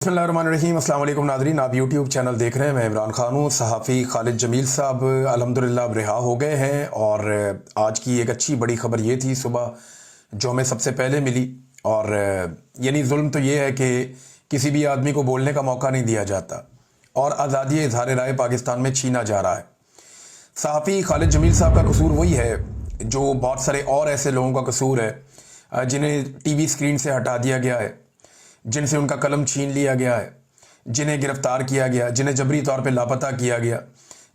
बिस्मिल्लाहिर्रहमानिर्रहीम। अस्सलाम वालेकुम नाज़रीन, आप यूट्यूब चैनल देख रहे हैं। मैं इमरान खान हूँ। सहाफ़ी खालिद जमील साहब अल्हम्दुलिल्लाह अब रिहा हो गए हैं और आज की एक अच्छी बड़ी ख़बर ये थी सुबह जो हमें सबसे पहले मिली। और यानी जुल्म तो ये है कि किसी भी आदमी को बोलने का मौका नहीं दिया जाता और आज़ादी इज़हार राय पाकिस्तान में छीना जा रहा है। सहाफ़ी खालिद जमील साहब का कसूर वही है जो बहुत सारे और ऐसे लोगों का कसूर है जिन्हें टीवी स्क्रीन से हटा दिया गया है, जिनसे उनका कलम छीन लिया गया है, जिन्हें गिरफ्तार किया गया, जिन्हें जबरी तौर पे लापता किया गया,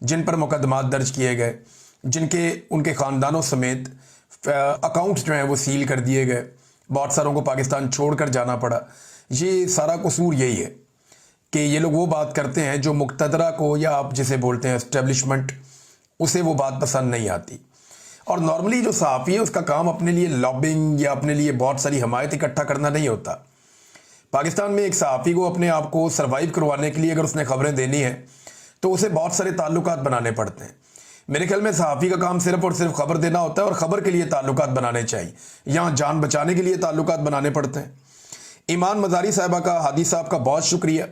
जिन पर मुकदमात दर्ज किए गए, जिनके उनके ख़ानदानों समेत अकाउंट्स जो हैं वो सील कर दिए गए, बहुत सारों को पाकिस्तान छोड़कर जाना पड़ा। ये सारा कसूर यही है कि ये लोग वो बात करते हैं जो मुक़तदरा को, या आप जिसे बोलते हैं एस्टेब्लिशमेंट, उसे वो बात पसंद नहीं आती। और नॉर्मली जो सहाफ़ी है उसका काम अपने लिए लॉबिंग या अपने लिए बहुत सारी हमायत इकट्ठा करना नहीं होता। पाकिस्तान में एक सहाफ़ी को अपने आप को सर्वाइव करवाने के लिए अगर उसने खबरें देनी है तो उसे बहुत सारे ताल्लुकात बनाने पड़ते हैं। मेरे ख्याल में सहाफ़ी का काम सिर्फ और सिर्फ खबर देना होता है और ख़बर के लिए ताल्लुकात बनाने चाहिए, यहाँ जान बचाने के लिए ताल्लुकात बनाने पड़ते हैं। ईमान मज़ारी साहिबा का, हादी साहब का बहुत शुक्रिया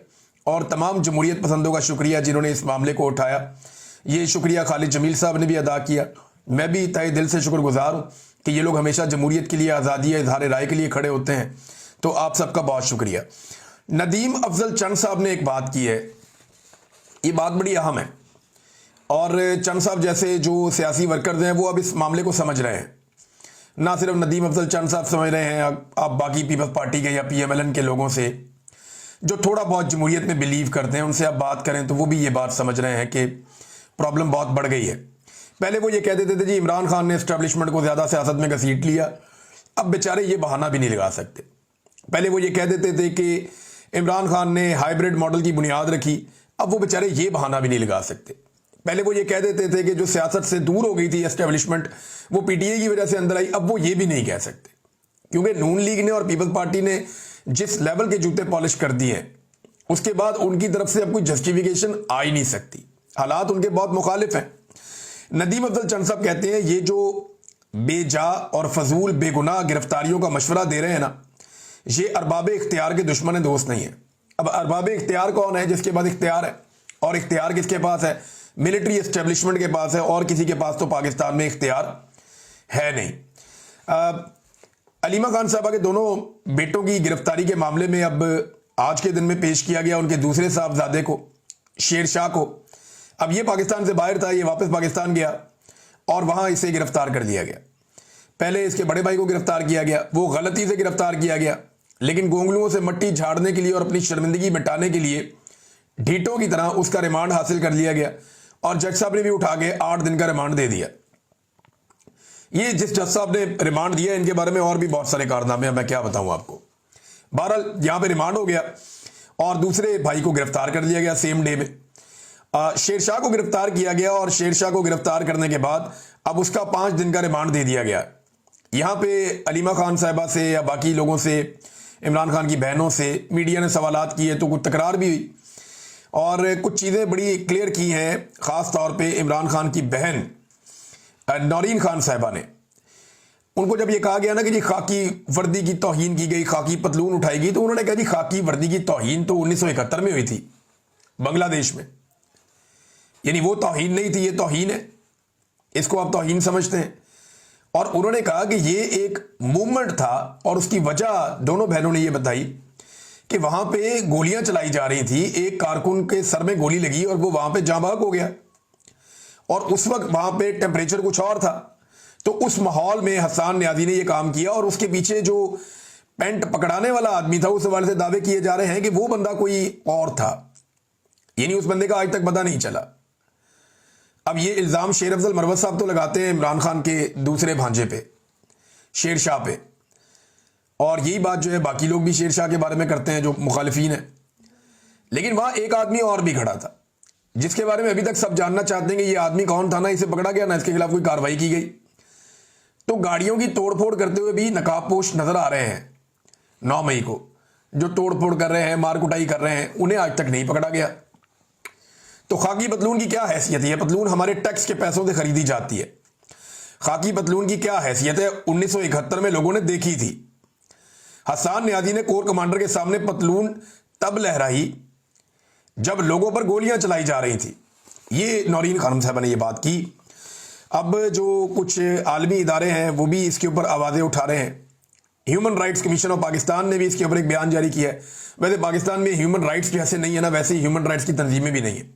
और तमाम जमहूरियत पसंदों का शुक्रिया जिन्होंने इस मामले को उठाया। ये शुक्रिया खालिद जमील साहब ने भी अदा किया। मैं भी तहे दिल से शुक्रगुजार हूँ कि ये लोग हमेशा जमहूरियत के लिए, आज़ादी या इज़हार राय के लिए खड़े होते हैं। तो आप सबका बहुत शुक्रिया। नदीम अफजल चंद साहब ने एक बात की है, ये बात बड़ी अहम है और चंद साहब जैसे जो सियासी वर्कर्स हैं वो अब इस मामले को समझ रहे हैं। ना सिर्फ नदीम अफजल चंद साहब समझ रहे हैं, आप बाकी पीपल्स पार्टी के या PMLN के लोगों से जो थोड़ा बहुत जमहूरियत में बिलीव करते हैं उनसे आप बात करें तो वो भी ये बात समझ रहे हैं कि प्रॉब्लम बहुत बढ़ गई है। पहले वो ये कह देते थे जी इमरान खान ने एस्टेब्लिशमेंट को ज़्यादा सियासत में घसीट लिया, अब बेचारे ये बहाना भी नहीं लगा सकते। पहले वो ये कह देते थे कि इमरान खान ने हाइब्रिड मॉडल की बुनियाद रखी, अब वो बेचारे ये बहाना भी नहीं लगा सकते। पहले वो ये कह देते थे कि जो सियासत से दूर हो गई थी एस्टेब्लिशमेंट वो PTI की वजह से अंदर आई, अब वो ये भी नहीं कह सकते क्योंकि नून लीग ने और पीपल्स पार्टी ने जिस लेवल के जूते पॉलिश कर दिए हैं उसके बाद उनकी तरफ से अब कोई जस्टिफिकेशन आ ही नहीं सकती। हालात उनके बहुत मुखालिफ हैं। नदीम अफजल चंद साहब कहते हैं ये जो बेजा और फजूल बेगुनाह गिरफ्तारियों का मशवरा दे रहे हैं ना, ये अरबाब इख्तियार के दुश्मन दोस्त नहीं है। अब अरबाब इख्तियार कौन है? जिसके पास इख्तियार है, और इख्तियार किसके पास है? मिलिट्री एस्टेब्लिशमेंट के पास है, और किसी के पास तो पाकिस्तान में इख्तियार है नहीं। अलीमा खान साहबा के दोनों बेटों की गिरफ्तारी के मामले में अब आज के दिन में पेश किया गया उनके दूसरे साहबजादे को, शेर शाह को। अब ये पाकिस्तान से बाहर था, ये वापस पाकिस्तान गया और वहां इसे गिरफ्तार कर लिया गया। पहले इसके बड़े भाई को गिरफ्तार किया गया, वो गलती से गिरफ्तार किया गया, लेकिन गोंगलुओं से मट्टी झाड़ने के लिए और अपनी शर्मिंदगी मिटाने के लिए ढीटों की तरह उसका रिमांड हासिल कर लिया गया और जज साहब ने भी उठा के 8 दिन का रिमांड दे दिया। ये जिस जज साहब ने रिमांड दिया इनके बारे में और भी बहुत सारे कारनामे हैं, मैं क्या बताऊं आपको। बहरहाल यहां पे रिमांड हो गया और दूसरे भाई को गिरफ्तार कर लिया गया सेम डे में। शेर शाह को गिरफ्तार किया गया और शेर शाह को गिरफ्तार करने के बाद अब उसका 5 दिन का रिमांड दे दिया गया। यहाँ पे अलीमा खान साहिबा से या बाकी लोगों से, इमरान खान की बहनों से मीडिया ने सवालात किए तो कुछ तकरार भी हुई और कुछ चीज़ें बड़ी क्लियर की हैं। ख़ास तौर पे इमरान खान की बहन नौरीन खान साहिबा ने, उनको जब ये कहा गया ना कि जी खाकी वर्दी की तौहीन की गई, खाकी पतलून उठाई गई, तो उन्होंने कहा जी खाकी वर्दी की तौहीन तो 1971 में हुई थी बांग्लादेश में, यानी वो तौहीन नहीं थी, ये तौहीन है, इसको आप तौहीन समझते हैं। और उन्होंने कहा कि ये एक मूवमेंट था और उसकी वजह दोनों बहनों ने ये बताई कि वहां पे गोलियां चलाई जा रही थी, एक कारकुन के सर में गोली लगी और वो वहां पे जाँ बहक हो गया और उस वक्त वहां पे टेम्परेचर कुछ और था। तो उस माहौल में हसन न्याजी ने ये काम किया और उसके पीछे जो पेंट पकड़ाने वाला आदमी था उस हवाले से दावे किए जा रहे हैं कि वो बंदा कोई और था, यानी उस बंदे का आज तक पता नहीं चला। अब ये इल्ज़ाम शेर अफजल मरवत साहब तो लगाते हैं इमरान खान के दूसरे भांजे पे, शेर शाह पे, और यही बात जो है बाकी लोग भी शेर शाह के बारे में करते हैं जो मुखालिफिन है। लेकिन वहां एक आदमी और भी खड़ा था जिसके बारे में अभी तक सब जानना चाहते हैं कि ये आदमी कौन था। ना इसे पकड़ा गया ना इसके खिलाफ कोई कार्रवाई की गई। तो गाड़ियों की तोड़फोड़ करते हुए भी नकाबपोश नजर आ रहे हैं 9 मई को, जो तोड़फोड़ कर रहे हैं, मार कुटाई कर रहे हैं, उन्हें आज तक नहीं पकड़ा गया। तो खाकी पतलून की क्या हैसियत है? पतलून हमारे टैक्स के पैसों से खरीदी जाती है। खाकी पतलून की क्या हैसियत है? 1971 में लोगों ने देखी थी। हसन न्याजी ने कोर कमांडर के सामने पतलून تب لہرائی جب لوگوں پر گولیاں چلائی جا رہی تھی. یہ نورین خانم صاحبہ نے یہ بات کی. اب جو کچھ عالمی ادارے ہیں وہ بھی اس کے اوپر آوازیں اٹھا رہے ہیں. Human rights commission of Pakistan نے بھی اس کے اوپر ایک بیان جاری کیا ہے. ویسے پاکستان میں ہیومن رائٹس جیسے نہیں ہے نا، ویسے ہی ہیومن رائٹس کی تنظیمیں بھی نہیں ہیں.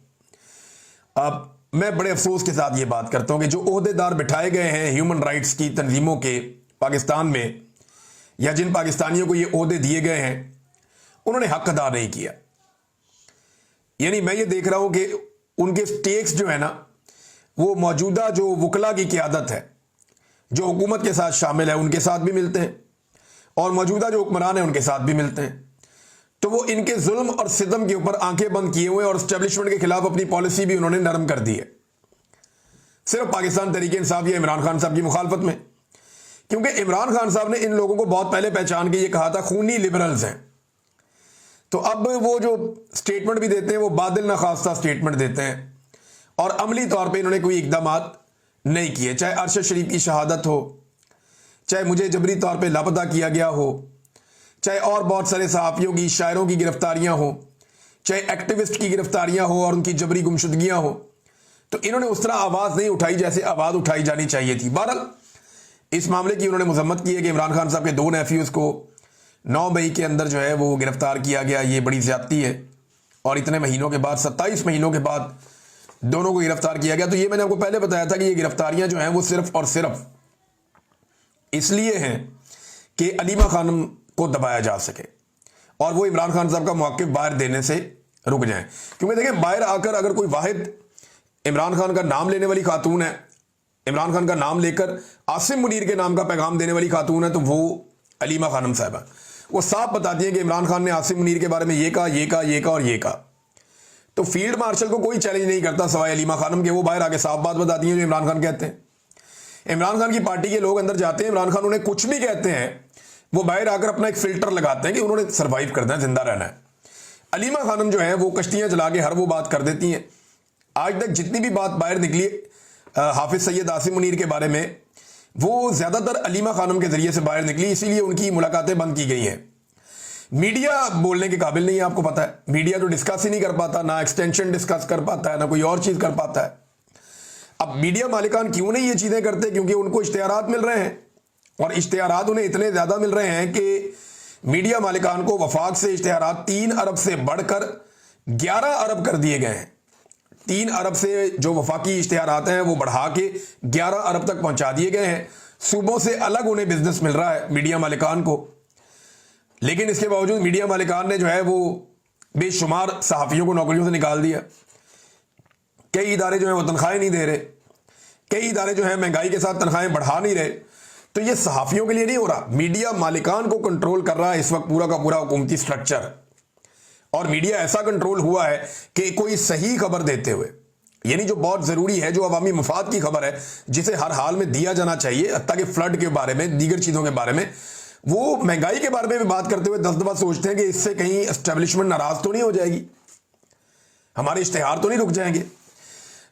اب میں بڑے افسوس کے ساتھ یہ بات کرتا ہوں کہ جو عہدیدار بٹھائے گئے ہیں ہیومن رائٹس کی تنظیموں کے پاکستان میں، یا جن پاکستانیوں کو یہ عہدے دیے گئے ہیں، انہوں نے حق ادا نہیں کیا. یعنی میں یہ دیکھ رہا ہوں کہ ان کے سٹیکس جو ہے نا، وہ موجودہ جو وکلا کی قیادت ہے، جو حکومت کے ساتھ شامل ہے، ان کے ساتھ بھی ملتے ہیں، اور موجودہ جو حکمران ہیں ان کے ساتھ بھی ملتے ہیں. تو وہ ان کے ظلم اور ستم کے اوپر آنکھیں بند کیے ہوئے، اور اسٹیبلشمنٹ کے خلاف اپنی پالیسی بھی انہوں نے نرم کر دی ہے، صرف پاکستان تحریک انصاف یا عمران خان صاحب کی مخالفت میں. کیونکہ عمران خان صاحب نے ان لوگوں کو بہت پہلے پہچان کے یہ کہا تھا خونی لبرلز ہیں. تو اب وہ جو سٹیٹمنٹ بھی دیتے ہیں وہ بادل نخواستہ سٹیٹمنٹ دیتے ہیں، اور عملی طور پہ انہوں نے کوئی اقدامات نہیں کیے. چاہے ارشد شریف کی شہادت ہو، چاہے مجھے جبری طور پہ لاپتہ کیا گیا ہو، چاہے اور بہت سارے صحافیوں کی، شاعروں کی گرفتاریاں ہوں، چاہے ایکٹیوسٹ کی گرفتاریاں ہوں اور ان کی جبری گمشدگیاں ہوں، تو انہوں نے اس طرح آواز نہیں اٹھائی جیسے آواز اٹھائی جانی چاہیے تھی. بہرحال اس معاملے کی انہوں نے مذمت کی ہے کہ عمران خان صاحب کے 2 نیفیوز کو 9 مئی کے اندر جو ہے وہ گرفتار کیا گیا. یہ بڑی زیادتی ہے، اور اتنے مہینوں کے بعد، 27 مہینوں کے بعد دونوں کو گرفتار کیا گیا. تو یہ میں نے آپ کو پہلے بتایا تھا کہ یہ گرفتاریاں جو ہیں وہ صرف اور صرف اس لیے ہیں کہ علیمہ خانم کو دبایا جا سکے اور وہ عمران خان صاحب کا موقف باہر دینے سے رک جائیں. کیونکہ دیکھیں، باہر آ کر اگر کوئی واحد عمران خان کا نام لینے والی خاتون ہے، عمران خان کا نام لے کر عاصم منیر کے نام کا پیغام دینے والی خاتون ہے، تو وہ علیمہ خانم صاحبہ. وہ صاف بتاتی ہیں کہ عمران خان نے عاصم منیر کے بارے میں یہ کہا، یہ کہا، یہ کہا اور یہ کہا. تو فیلڈ مارشل کو کوئی چیلنج نہیں کرتا سوائے علیمہ خانم کے. وہ باہر آ کے صاف بات بتاتی ہیں جو عمران خان کہتے ہیں. عمران خان کی پارٹی کے لوگ اندر جاتے ہیں، عمران خان انہیں کچھ بھی کہتے ہیں، وہ باہر آ کر اپنا ایک فلٹر لگاتے ہیں کہ انہوں نے سروائیو کرنا ہے، زندہ رہنا ہے. علیمہ خانم جو ہے وہ کشتیاں چلا کے ہر وہ بات کر دیتی ہیں. آج تک جتنی بھی بات باہر نکلی حافظ سید عاصم منیر کے بارے میں، وہ زیادہ تر علیمہ خانم کے ذریعے سے باہر نکلی، اسی لیے ان کی ملاقاتیں بند کی گئی ہیں. میڈیا بولنے کے قابل نہیں ہے، آپ کو پتا ہے. میڈیا تو ڈسکس ہی نہیں کر پاتا، نہ ایکسٹینشن ڈسکس کر پاتا ہے، نہ کوئی اور چیز کر پاتا ہے. اب میڈیا مالکان کیوں نہیں یہ چیزیں کرتے؟ کیونکہ ان کو اشتہارات مل رہے ہیں، اور اشتہارات انہیں اتنے زیادہ مل رہے ہیں کہ میڈیا مالکان کو وفاق سے اشتہارات 3 ارب سے بڑھ کر 11 ارب کر دیے گئے ہیں. 3 ارب سے جو وفاقی اشتہارات ہیں وہ بڑھا کے 11 ارب تک پہنچا دیے گئے ہیں. صوبوں سے الگ انہیں بزنس مل رہا ہے میڈیا مالکان کو. لیکن اس کے باوجود میڈیا مالکان نے جو ہے وہ بے شمار صحافیوں کو نوکریوں سے نکال دیا. کئی ادارے جو ہیں وہ تنخواہیں نہیں دے رہے، کئی ادارے جو ہیں مہنگائی کے ساتھ تنخواہیں بڑھا نہیں رہے. تو یہ صحافیوں کے لیے نہیں ہو رہا، میڈیا مالکان کو کنٹرول کر رہا ہے اس وقت پورا کا پورا حکومتی سٹرکچر. اور میڈیا ایسا کنٹرول ہوا ہے کہ کوئی صحیح خبر دیتے ہوئے، یعنی جو بہت ضروری ہے، جو عوامی مفاد کی خبر ہے، جسے ہر حال میں دیا جانا چاہیے، حتیٰ کہ فلڈ کے بارے میں، دیگر چیزوں کے بارے میں، وہ مہنگائی کے بارے میں بھی بات کرتے ہوئے 10 دفعہ سوچتے ہیں کہ اس سے کہیں اسٹیبلشمنٹ ناراض تو نہیں ہو جائے گی، ہمارے اشتہار تو نہیں رک جائیں گے.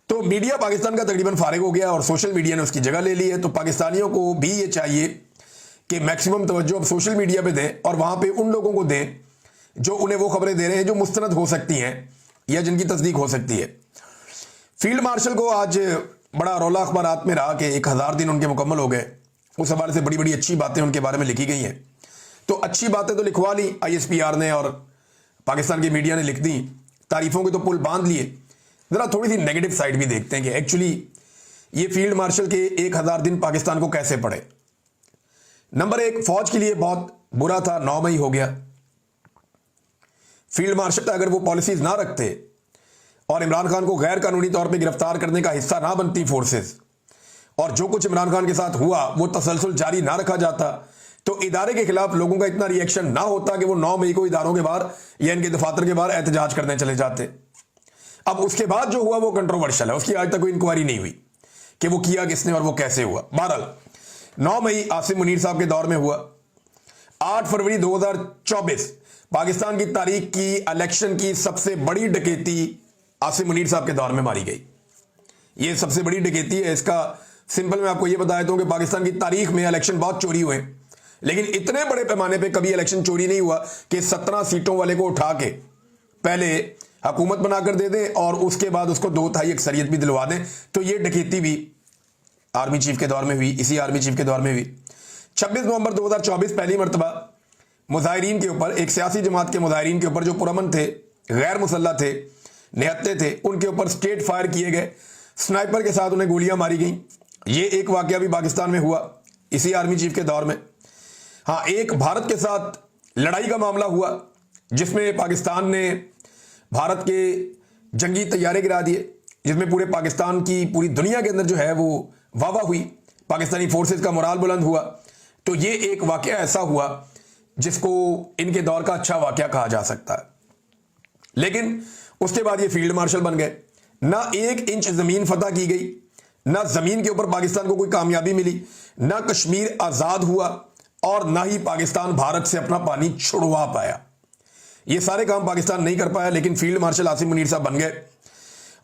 تو میڈیا پاکستان کا تقریباً فارغ ہو گیا اور سوشل میڈیا نے اس کی جگہ لے لی ہے. تو پاکستانیوں کو بھی یہ چاہیے کہ میکسیمم توجہ اب سوشل میڈیا پہ دیں، اور وہاں پہ ان لوگوں کو دیں جو انہیں وہ خبریں دے رہے ہیں جو مستند ہو سکتی ہیں یا جن کی تصدیق ہو سکتی ہے. فیلڈ مارشل کو آج بڑا رولا اخبارات میں رہا کہ 1000 دن ان کے مکمل ہو گئے. اس حوالے سے بڑی بڑی اچھی باتیں ان کے بارے میں لکھی گئی ہیں. تو اچھی باتیں تو لکھوا لی ISPR نے اور پاکستان کی میڈیا نے لکھ دی، تعریفوں کے تو پل باندھ لیے. ذرا تھوڑی سی نیگیٹو سائڈ بھی دیکھتے ہیں کہ ایکچولی یہ فیلڈ مارشل کے 1000 دن پاکستان کو کیسے پڑے. نمبر 1، فوج کے لیے بہت برا تھا. 9 مئی ہو گیا. فیلڈ مارشل اگر وہ پالیسیز نہ رکھتے اور عمران خان کو غیر قانونی طور پہ گرفتار کرنے کا حصہ نہ بنتی فورسز، اور جو کچھ عمران خان کے ساتھ ہوا وہ تسلسل جاری نہ رکھا جاتا، تو ادارے کے خلاف لوگوں کا اتنا ری ایکشن نہ ہوتا کہ وہ 9 مئی کو اداروں کے باہر یا ان کے دفاتر کے باہر احتجاج کرنے چلے جاتے. اب اس کے بعد جو ہوا وہ کنٹروورشل ہے، اس کی آج تک کوئی انکوائری نہیں ہوئی کہ وہ کیا کس نے اور وہ کیسے ہوا. بہرحال 9 مئی عاصم منیر صاحب کے دور میں ہوا. 8 فروری 2024 پاکستان کی تاریخ کی الیکشن کی سب سے بڑی ڈکیتی عاصم منیر صاحب کے دور میں ماری گئی. یہ سب سے بڑی ڈکیتی ہے. اس کا سمپل میں آپ کو یہ بتا دیتا ہوں کہ پاکستان کی تاریخ میں الیکشن بہت چوری ہوئے، لیکن اتنے بڑے پیمانے پہ کبھی الیکشن چوری نہیں ہوا کہ 17 سیٹوں والے کو اٹھا کے پہلے حکومت بنا کر دے دیں اور اس کے بعد اس کو 2/3 اکثریت بھی دلوا دیں. تو یہ ڈکیتی بھی آرمی چیف کے دور میں ہوئی, اسی آرمی چیف کے دور میں ہوئی. 26 نومبر 2024 پہلی مرتبہ مظاہرین کے اوپر, ایک سیاسی جماعت کے مظاہرین کے اوپر جو پرامن تھے, غیر مسلح تھے, نہتے تھے, ان کے اوپر اسٹیٹ فائر کیے گئے, سنائپر کے ساتھ انہیں گولیاں ماری گئیں. یہ ایک واقعہ بھی پاکستان میں ہوا اسی آرمی چیف کے دور میں. ہاں, ایک بھارت کے ساتھ لڑائی کا معاملہ ہوا جس میں پاکستان نے بھارت کے جنگی طیارے گرا دیے, جس میں پورے پاکستان کی, پوری دنیا کے اندر جو ہے وہ واہ واہ ہوئی, پاکستانی فورسز کا مورال بلند ہوا. تو یہ ایک واقعہ ایسا ہوا جس کو ان کے دور کا اچھا واقعہ کہا جا سکتا ہے. لیکن اس کے بعد یہ فیلڈ مارشل بن گئے. نہ 1 انچ زمین فتح کی گئی, نہ زمین کے اوپر پاکستان کو کوئی کامیابی ملی, نہ کشمیر آزاد ہوا, اور نہ ہی پاکستان بھارت سے اپنا پانی چھڑوا پایا. یہ سارے کام پاکستان نہیں کر پایا, لیکن فیلڈ مارشل عاصم منیر صاحب بن گئے.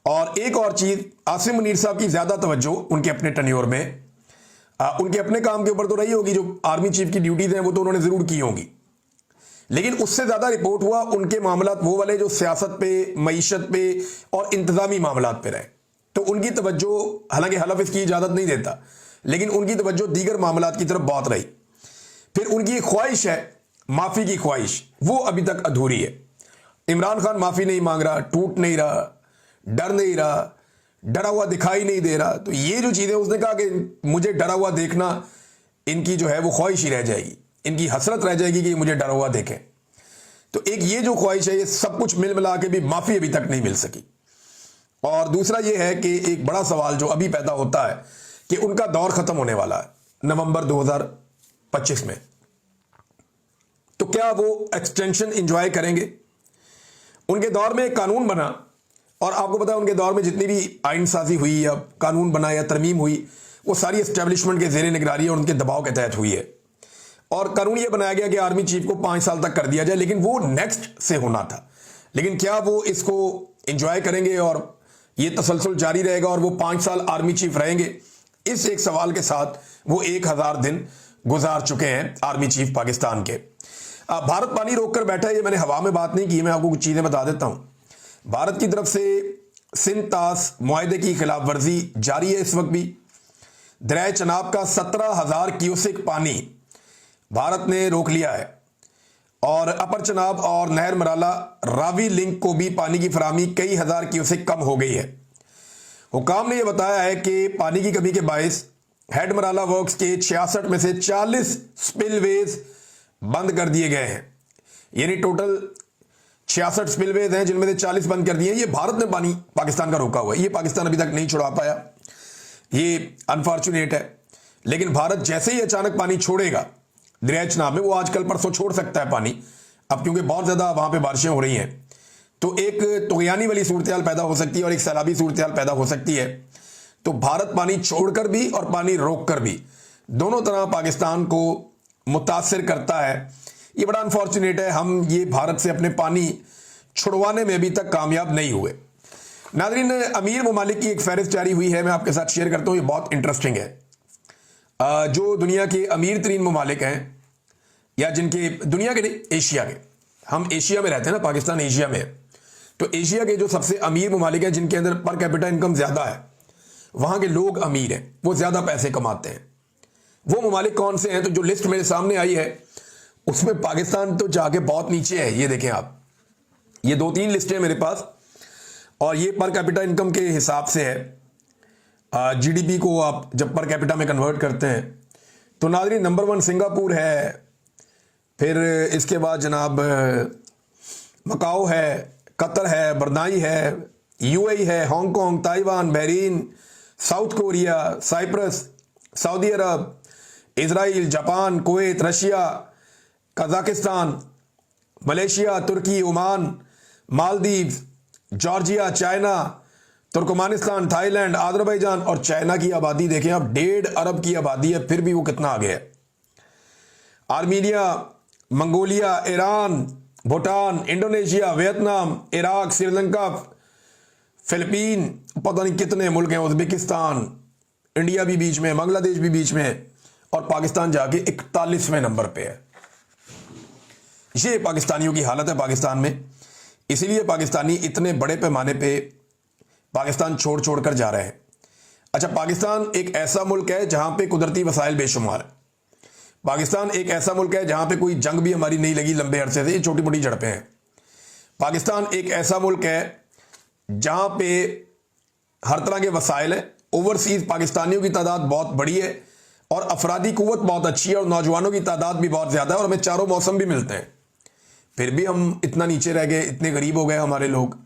اور ایک اور چیز, عاصم منیر صاحب کی زیادہ توجہ ان کے اپنے ٹینیور میں, ان کے اپنے کام کے اوپر تو رہی ہوگی, جو آرمی چیف کی ڈیوٹیز ہیں وہ تو انہوں نے ضرور کی ہوں گی, لیکن اس سے زیادہ رپورٹ ہوا ان کے معاملات وہ والے جو سیاست پہ, معیشت پہ اور انتظامی معاملات پہ رہے. تو ان کی توجہ, حالانکہ حلف اس کی اجازت نہیں دیتا, لیکن ان کی توجہ دیگر معاملات کی طرف بہت رہی. پھر ان کی ایک خواہش ہے, معافی کی خواہش, وہ ابھی تک ادھوری ہے. عمران خان معافی نہیں مانگ رہا, ٹوٹ نہیں رہا, ڈر نہیں رہا, ڈرا ہوا دکھائی نہیں دے رہا. تو یہ جو چیزیں, اس نے کہا کہ مجھے ڈرا ہوا دیکھنا ان کی جو ہے وہ خواہش ہی رہ جائے گی, ان کی حسرت رہ جائے گی کہ مجھے ڈرا ہوا دیکھیں. تو ایک یہ جو خواہش ہے, یہ سب کچھ مل ملا کے بھی معافی ابھی تک نہیں مل سکی. اور دوسرا یہ ہے کہ ایک بڑا سوال جو ابھی پیدا ہوتا ہے کہ ان کا دور ختم ہونے والا ہے نومبر 2025 میں, تو کیا وہ ایکسٹینشن انجوائے کریں گے؟ ان کے دور میں ایک قانون بنا, اور آپ کو پتا ہے ان کے دور میں جتنی بھی آئین سازی ہوئی یا قانون بنا یا ترمیم ہوئی, وہ ساری اسٹیبلشمنٹ کے زیر نگرانی اور ان کے دباؤ کے تحت ہوئی ہے. اور قانون یہ بنایا گیا کہ آرمی چیف کو 5 سال تک کر دیا جائے, لیکن وہ نیکسٹ سے ہونا تھا. لیکن کیا وہ اس کو انجوائے کریں گے اور یہ تسلسل جاری رہے گا اور وہ 5 سال آرمی چیف رہیں گے؟ اس ایک سوال کے ساتھ وہ 1000 دن گزار چکے ہیں آرمی چیف پاکستان کے. بھارت پانی روک کر بیٹھا ہے, یہ میں نے ہوا میں بات نہیں کی, میں آپ کو کچھ چیزیں بتا دیتا ہوں. بھارت کی طرف سے سندھ طاس معاہدے کی خلاف ورزی جاری ہے اس وقت بھی. دریائے چناب کا 17,000 کیوسک پانی بھارت نے روک لیا ہے, اور اپر چناب اور نہر مرالہ راوی لنک کو بھی پانی کی فراہمی کئی ہزار کیوسک کم ہو گئی ہے. حکام نے یہ بتایا ہے کہ پانی کی کمی کے باعث ہیڈ مرالہ ورکس کے 66 میں سے 40 سپل ویز بند کر دیے گئے ہیں. یعنی ٹوٹل 66 سپل ویز ہیں جن میں سے 40 بند کر دیے ہیں. یہ بھارت نے پانی پاکستان کا روکا ہوا ہے, یہ پاکستان ابھی تک نہیں چھڑا پایا. یہ انفارچونیٹ ہے, لیکن بھارت جیسے ہی اچانک پانی چھوڑے گا دریائے چناب میں, وہ آج کل پرسوں چھوڑ سکتا ہے پانی اب, کیونکہ بہت زیادہ وہاں پہ بارشیں ہو رہی ہیں, تو ایک طغیانی والی صورتحال پیدا ہو سکتی ہے اور ایک سیلابی صورتحال پیدا ہو سکتی ہے. تو بھارت پانی چھوڑ کر بھی اور پانی روک کر بھی دونوں طرح پاکستان کو متاثر کرتا ہے. یہ بڑا انفارچونیٹ ہے, ہم یہ بھارت سے اپنے پانی چھڑوانے میں ابھی تک کامیاب نہیں ہوئے. ناظرین, امیر ممالک کی ایک فہرست جاری ہوئی ہے, میں آپ کے ساتھ شیئر کرتا ہوں, یہ بہت انٹرسٹنگ ہے. جو دنیا کے امیر ترین ممالک ہیں, یا جن کے دنیا کے نہیں, ایشیا کے, ہم ایشیا میں رہتے ہیں نا, پاکستان ایشیا میں ہے, تو ایشیا کے جو سب سے امیر ممالک ہیں جن کے اندر پر کیپٹا انکم زیادہ ہے, وہاں کے لوگ امیر ہیں, وہ زیادہ پیسے کماتے ہیں. وہ ممالک کون سے ہیں؟ تو جو لسٹ میرے سامنے آئی ہے اس میں پاکستان تو جا کے بہت نیچے ہے. یہ دیکھیں آپ, یہ 2-3 لسٹیں میرے پاس, اور یہ پر کیپٹا انکم کے حساب سے ہے. جی ڈی پی کو آپ جب پر کیپٹا میں کنورٹ کرتے ہیں تو ناظرین نمبر 1 سنگاپور ہے, پھر اس کے بعد جناب مکاؤ ہے, قطر ہے, برنائی ہے, یو اے ای ہے, Hong Kong, Taiwan, Bahrain, South Korea, Cyprus, Saudi عرب, Israel, Japan, Kuwait, Russia, Kazakhstan, Malaysia, Turkey, Oman, Maldives, Georgia, China, Turkmenistan, Thailand, Azerbaijan. اور چائنا کی آبادی دیکھیں آپ, 1.5 ارب کی آبادی ہے, پھر بھی وہ کتنا آگے ہے. Armenia, Mongolia, Iran, Bhutan, Indonesia, Vietnam, Iraq, Sri Lanka, Philippines, پتہ نہیں کتنے ملک ہیں, ازبکستان, انڈیا بھی بیچ میں, بنگلہ دیش بھی بیچ میں, اور پاکستان جا کے 41ویں نمبر پہ ہے. یہ پاکستانیوں کی حالت ہے پاکستان میں. इसी लिए पाकिस्तानी इतने बड़े पैमाने पे पाकिस्तान छोड़ छोड़ कर जा रहे हैं। अच्छा, पाकिस्तान एक ऐसा मुल्क है जहां पे कुदरती वसाइल बेशुमार है। पाकिस्तान एक ऐसा मुल्क है जहां पे कोई जंग भी हमारी नहीं लगी लंबे अरसे से, ये छोटी मोटी झड़पें हैं। पाकिस्तान एक ऐसा मुल्क है जहां पे हर तरह के वसाइल हैं। ओवरसीज पाकिस्तानियों की तादाद बहुत बड़ी है और अफरादी कुव्वत बहुत अच्छी है और नौजवानों की तादाद भी बहुत ज़्यादा है और हमें चारों मौसम भी मिलते हैं। फिर भी हम इतना नीचे रह गए, इतने गरीब हो गए हमारे लोग।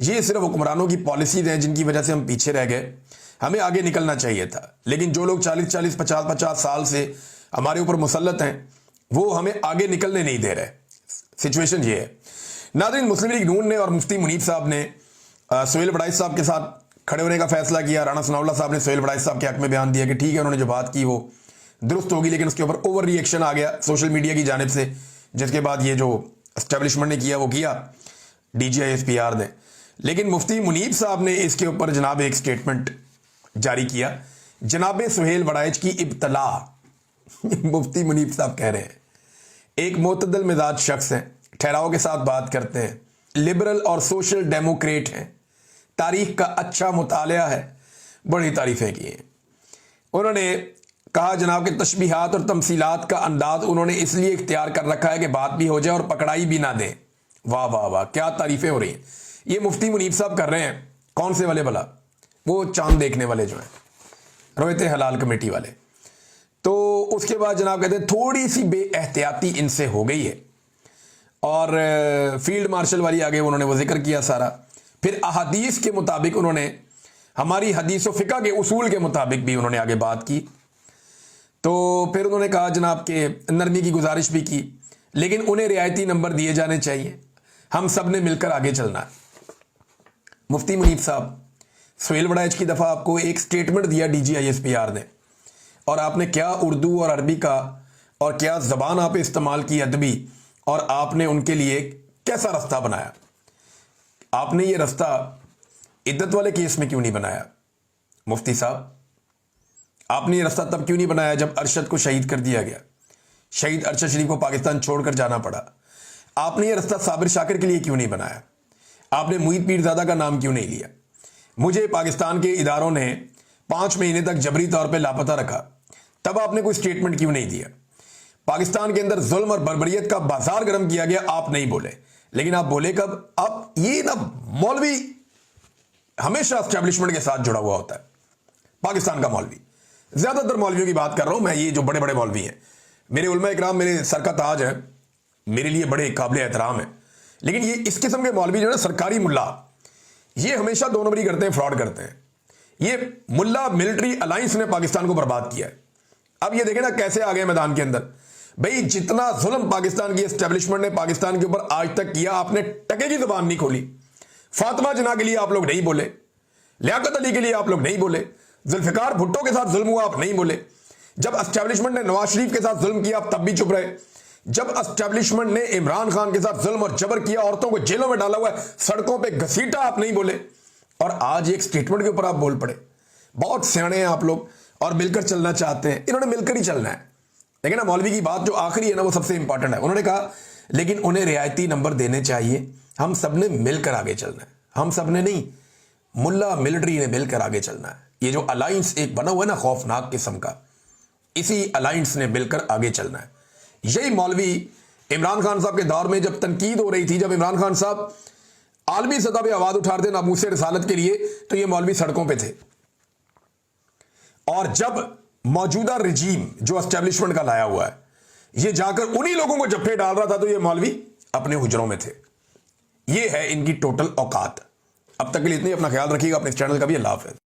ये सिर्फ हुक्मरानों की पॉलिसीज हैं जिनकी वजह से हम पीछे रह गए। हमें आगे निकलना चाहिए था, लेकिन जो लोग 40-40, 50-50 साल से हमारे ऊपर मुसल्लत हैं वो हमें आगे निकलने नहीं दे रहे। सिचुएशन ये है। नाज़रीन, मुस्लिम लीग नून ने और मुफ्ती मुनीब साहब ने सोहेल वड़ाइच साहब के साथ खड़े होने का फैसला किया। राणा सनाउल्लाह साहब ने सोहेल वड़ाइच साहब के हक में बयान दिया कि ठीक है, उन्होंने जो बात की वो दुरुस्त होगी, लेकिन उसके ऊपर ओवर रिएक्शन आ गया सोशल मीडिया की जानिब से, जिसके बाद ये जो एस्टेब्लिशमेंट ने किया वो किया DGISPR ने। लेकिन मुफ्ती मुनीब साहब ने इसके ऊपर जनाब एक स्टेटमेंट जारी किया। जनाब सोहेल वड़ाइच की इब्तला मुफ्ती मुनीब साहब कह रहे हैं, एक मोतदल मिजाज शख्स हैं, ठहराव के साथ बात करते हैं, लिबरल और सोशल डेमोक्रेट हैं, तारीख का अच्छा मुतालिया है, बड़ी तारीफें की हैं। उन्होंने कहा जनाब के तशबीहात और तमसीलात का अंदाज उन्होंने इसलिए इख्तियार कर रखा है कि बात भी हो जाए और पकड़ाई भी ना दें। वाह वाह वाह, क्या तारीफें हो रही हैं। ये मुफ्ती मुनीब साहब कर रहे हैं। कौन से वाले भला? वो चांद देखने वाले जो हैं, रोयत हलाल कमेटी वाले। तो उसके बाद जनाब कहते हैं थोड़ी सी बेएहतियाती इनसे हो गई है और फील्ड मार्शल वाली आगे उन्होंने वो जिक्र किया सारा। फिर अहादीस के मुताबिक उन्होंने हमारी हदीस व फ़िक़्ह के उसूल के मुताबिक भी उन्होंने आगे बात की। तो फिर उन्होंने कहा जनाब के नरमी की गुजारिश भी की, लेकिन उन्हें रियायती नंबर दिए जाने चाहिए, हम सब ने मिलकर आगे चलना है। मुफ्ती मुनीब साहब, सोहेल वड़ाइच की दफ़ा आपको एक स्टेटमेंट दिया DGISPR ने, और आपने क्या उर्दू और अरबी का और क्या ज़बान आप इस्तेमाल की अदबी, और आपने उनके लिए कैसा रास्ता बनाया। आपने ये रास्ता इद्दत वाले केस में क्यों नहीं बनाया? मुफ्ती साहब, आपने ये रास्ता तब क्यों नहीं बनाया जब अरशद को शहीद कर दिया गया, शहीद अरशद शरीफ को पाकिस्तान छोड़कर जाना पड़ा? आपने ये रास्ता साबिर शाकिर के लिए क्यों नहीं बनाया? आपने मुईद पीरज़ादा का नाम क्यों नहीं लिया? मुझे पाकिस्तान के इदारों ने 5 महीने तक जबरी तौर पे लापता रखा, तब आपने कोई स्टेटमेंट क्यों नहीं दिया? पाकिस्तान के अंदर जुल्म और बर्बरियत का बाजार गर्म किया गया, आप नहीं बोले। लेकिन आप बोले कब? आप ये ना, मौलवी हमेशा एस्टेब्लिशमेंट के साथ जुड़ा हुआ होता है। पाकिस्तान का मौलवी, ज्यादातर मौलवियों की बात कर रहा हूं मैं, ये जो बड़े बड़े मौलवी हैं, मेरे उलमा इकराम मेरे सर का ताज है, मेरे लिए बड़े काबिल एहतराम है। लेकिन ये इस किस्म के मौलवी जो है सरकारी मुल्ला, ये हमेशा 2 नंबरी करते हैं, फ्रॉड करते हैं। ये मुल्ला मिलिट्री अलायंस ने पाकिस्तान को बर्बाद किया है। अब ये देखें ना कैसे आ गए मैदान के अंदर। भाई, जितना जुल्म पाकिस्तान की एस्टेब्लिशमेंट ने पाकिस्तान के ऊपर आज तक किया, आपने टके की जुबान नहीं खोली। फातिमा जिन्ना के लिए आप लोग नहीं बोले, लियाकत अली के लिए आप लोग नहीं बोले, जुल्फिकार भुट्टो के साथ जुल्म हुआ आप नहीं बोले। जब एस्टेब्लिशमेंट ने नवाज शरीफ के साथ जुल्म किया आप तब भी चुप रहे। जब एस्टेब्लिशमेंट ने इमरान खान के साथ जुल्म और जबर किया, औरतों को जेलों में डाला हुआ है, सड़कों पे घसीटा, आप नहीं बोले। और आज एक स्टेटमेंट के ऊपर आप बोल पड़े। बहुत सियाने हैं आप लोग और मिलकर चलना चाहते हैं, इन्होंने मिलकर ही चलना है। लेकिन ना, मौलवी की बात जो आखिरी है ना, वो सबसे इंपॉर्टेंट है। उन्होंने कहा लेकिन उन्हें रियायती नंबर देने चाहिए, हम सब ने मिलकर आगे चलना है। हम सब ने नहीं, मुल्ला मिलिट्री ने मिलकर आगे चलना है। ये जो अलायंस एक बना हुआ है ना खौफनाक किस्म का, इसी अलायंस ने मिलकर आगे चलना है। यही मौलवी इमरान खान साहब के दौर में जब तनकीद हो रही थी, जब इमरान खान साहब आलमी सतह पे आवाज उठा रहे थे नामूस रिसालत के लिए, तो ये मौलवी सड़कों पे थे। और जब मौजूदा रिजीम जो एस्टेब्लिशमेंट का लाया हुआ है, ये जाकर उन्हीं लोगों को जफ्फे डाल रहा था, तो ये मौलवी अपने हुजरों में थे। ये है इनकी टोटल औकात। अब तक के लिए इतनी, अपना ख्याल रखिएगा, अपने चैनल का भी। अल्लाह हाफ़िज़।